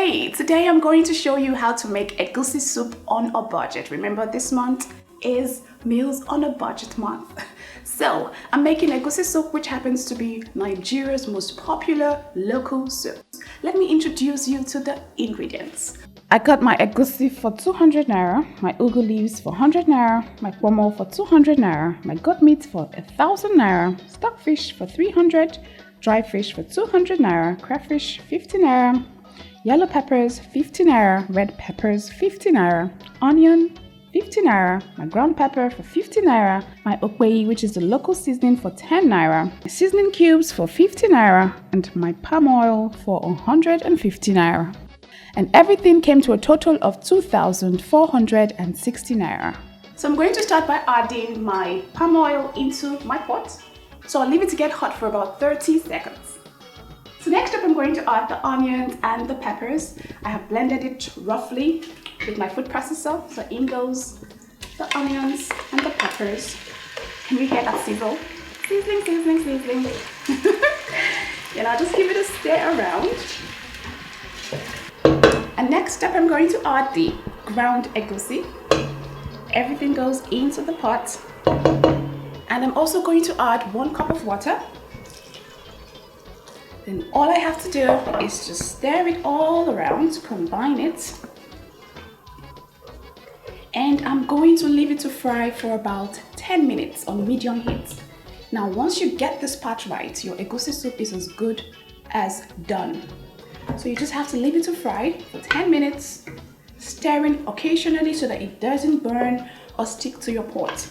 Hey, today I'm going to show you how to make egusi soup on a budget. Remember, this month is Meals on a Budget month. So I'm making egusi soup, which happens to be Nigeria's most popular local soup. Let me introduce you to the ingredients. I got my egusi for 200 naira, my ugu leaves for 100 naira, my pomo for 200 naira, my goat meat for 1000 naira, stockfish for 300, dry fish for 200 naira, crayfish 50 naira, yellow peppers 50 naira, red peppers 50 naira, onion 50 naira, my ground pepper for 50 naira, my okpei, which is the local seasoning, for 10 naira, my seasoning cubes for 50 naira, and my palm oil for 150 naira. And everything came to a total of 2,460 naira. So I'm going to start by adding my palm oil into my pot. So I'll leave it to get hot for about 30 seconds. So next up, I'm going to add the onions and the peppers. I have blended it roughly with my food processor. So in goes the onions and the peppers. Can you hear that sizzle? Sizzling, sizzling, sizzling. And I'll just give it a stir around. And next up, I'm going to add the ground egusi. Everything goes into the pot. And I'm also going to add 1 cup of water. Then all I have to do is just stir it all around to combine it. And I'm going to leave it to fry for about 10 minutes on medium heat. Now, once you get this part right, your egusi soup is as good as done. So you just have to leave it to fry for 10 minutes, stirring occasionally so that it doesn't burn or stick to your pot.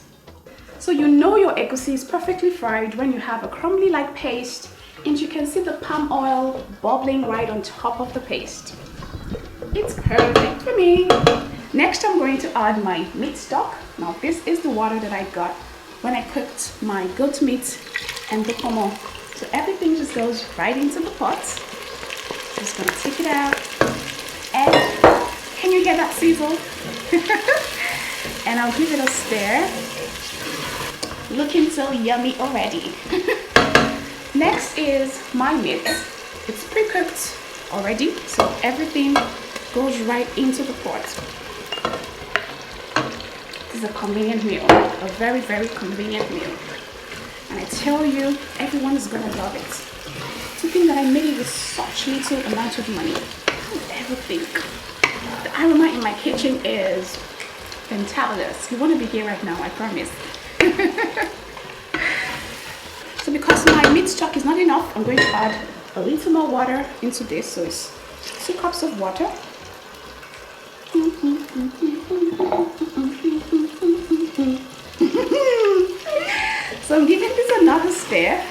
So you know your egusi is perfectly fried when you have a crumbly like paste and you can see the palm oil bubbling right on top of the paste. It's perfect for me. Next, I'm going to add my meat stock. Now this is the water that I got when I cooked my goat meat and the pomo. So everything just goes right into the pot. Just gonna take it out, and can you hear that sizzle? And I'll give it a stir. Looking so yummy already. Next is my meat. It's pre-cooked already, so everything goes right into the pot. This is a convenient meal, a very, very convenient meal. And I tell you, everyone is gonna love it. To think that I made it with such little amount of money. Who would ever think? The aroma in my kitchen is fantabulous. You want to be here right now, I promise. So because my meat stock is not enough, I'm going to add a little more water into this. So it's 2 cups of water. So I'm giving this another stir.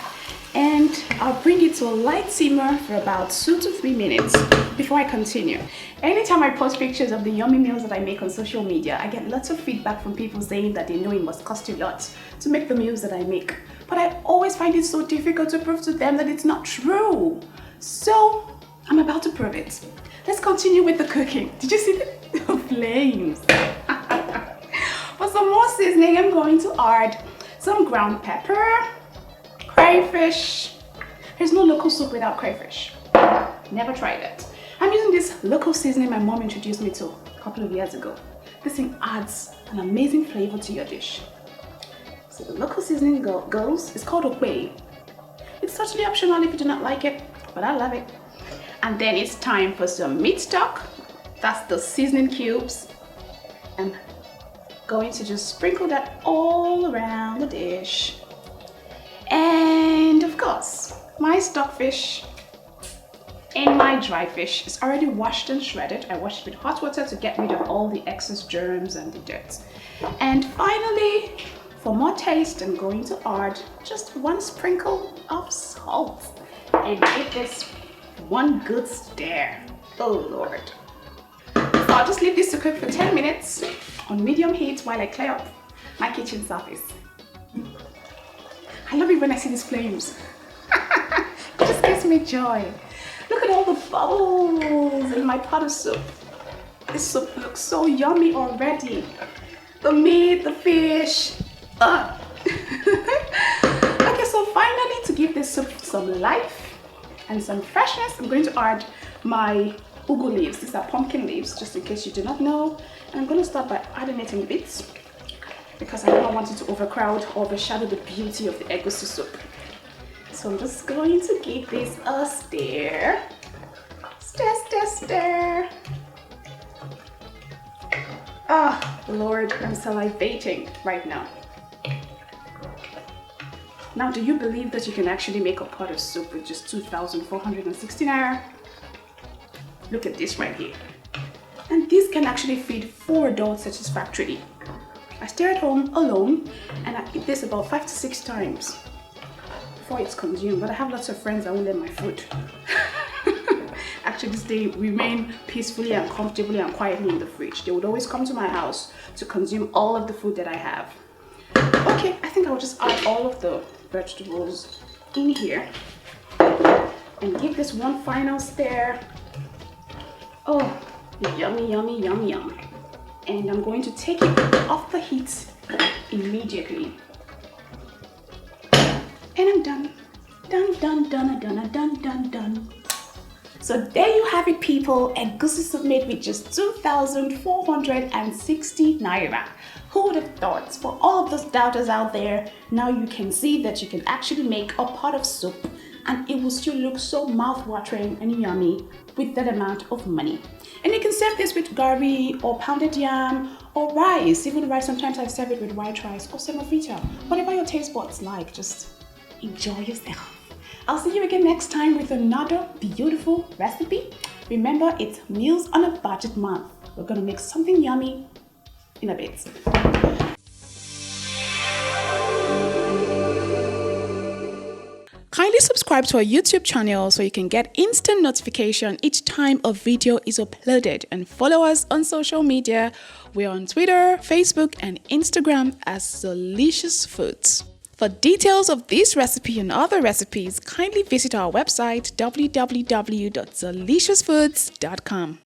And I'll bring it to a light simmer for about 2 to 3 minutes before I continue. Anytime I post pictures of the yummy meals that I make on social media, I get lots of feedback from people saying that they know it must cost you lots to make the meals that I make. But I always find it so difficult to prove to them that it's not true. So I'm about to prove it. Let's continue with the cooking. Did you see the flames? For some more seasoning, I'm going to add some ground pepper, crayfish. There's no local soup without crayfish. Never tried it. I'm using this local seasoning my mom introduced me to a couple of years ago. This thing adds an amazing flavor to your dish. So the local seasoning goes, it's called okpei. It's totally optional if you do not like it, but I love it. And then it's time for some meat stock. That's the seasoning cubes. I'm going to just sprinkle that all around the dish. And of course, my stockfish and my dry fish is already washed and shredded. I washed it with hot water to get rid of all the excess germs and the dirt. And finally, for more taste, I'm going to add just 1 sprinkle of salt and give this one good stir. Oh Lord. So I'll just leave this to cook for 10 minutes on medium heat while I clear up my kitchen surface. I love it when I see these flames. It just gives me joy. Look at all the bubbles in my pot of soup. This soup looks so yummy already. The meat, the fish. Okay, so finally, to give this soup some life and some freshness, I'm going to add my ugu leaves. These are pumpkin leaves, just in case you do not know. And I'm going to start by adding it in bits because I don't want it to overcrowd or overshadow the beauty of the egusi soup. So I'm just going to give this a stir. Stir, stir, stir. Ah, Lord, I'm salivating right now. Now, do you believe that you can actually make a pot of soup with just 2,460 naira? Look at this right here. And this can actually feed 4 adults satisfactorily. I stay at home alone and I eat this about 5 to 6 times before it's consumed. But I have lots of friends that won't let my food actually stay, remain peacefully and comfortably and quietly in the fridge. They would always come to my house to consume all of the food that I have. Okay, I think I'll just add all of the vegetables in here and give this one final stir. Oh, yummy, yummy, yummy, yum. And I'm going to take it off the heat immediately. And I'm done. Done, done, done, done, done, done, done. So there you have it, people. Egusi soup made with just 2,460 naira. Who would have thought? For all of those doubters out there, now you can see that you can actually make a pot of soup and it will still look so mouth-watering and yummy with that amount of money. And you can serve this with gari or pounded yam or rice. Even rice, sometimes I serve it with white rice or semovita. Whatever your taste buds like, just enjoy yourself. I'll see you again next time with another beautiful recipe. Remember, it's Meals on a Budget month. We're gonna make something yummy in a bit. Kindly subscribe to our YouTube channel so you can get instant notification each time a video is uploaded, and follow us on social media. We're on Twitter, Facebook, and Instagram as Zeelicious Foods. For details of this recipe and other recipes, kindly visit our website www.zeeliciousfoods.com.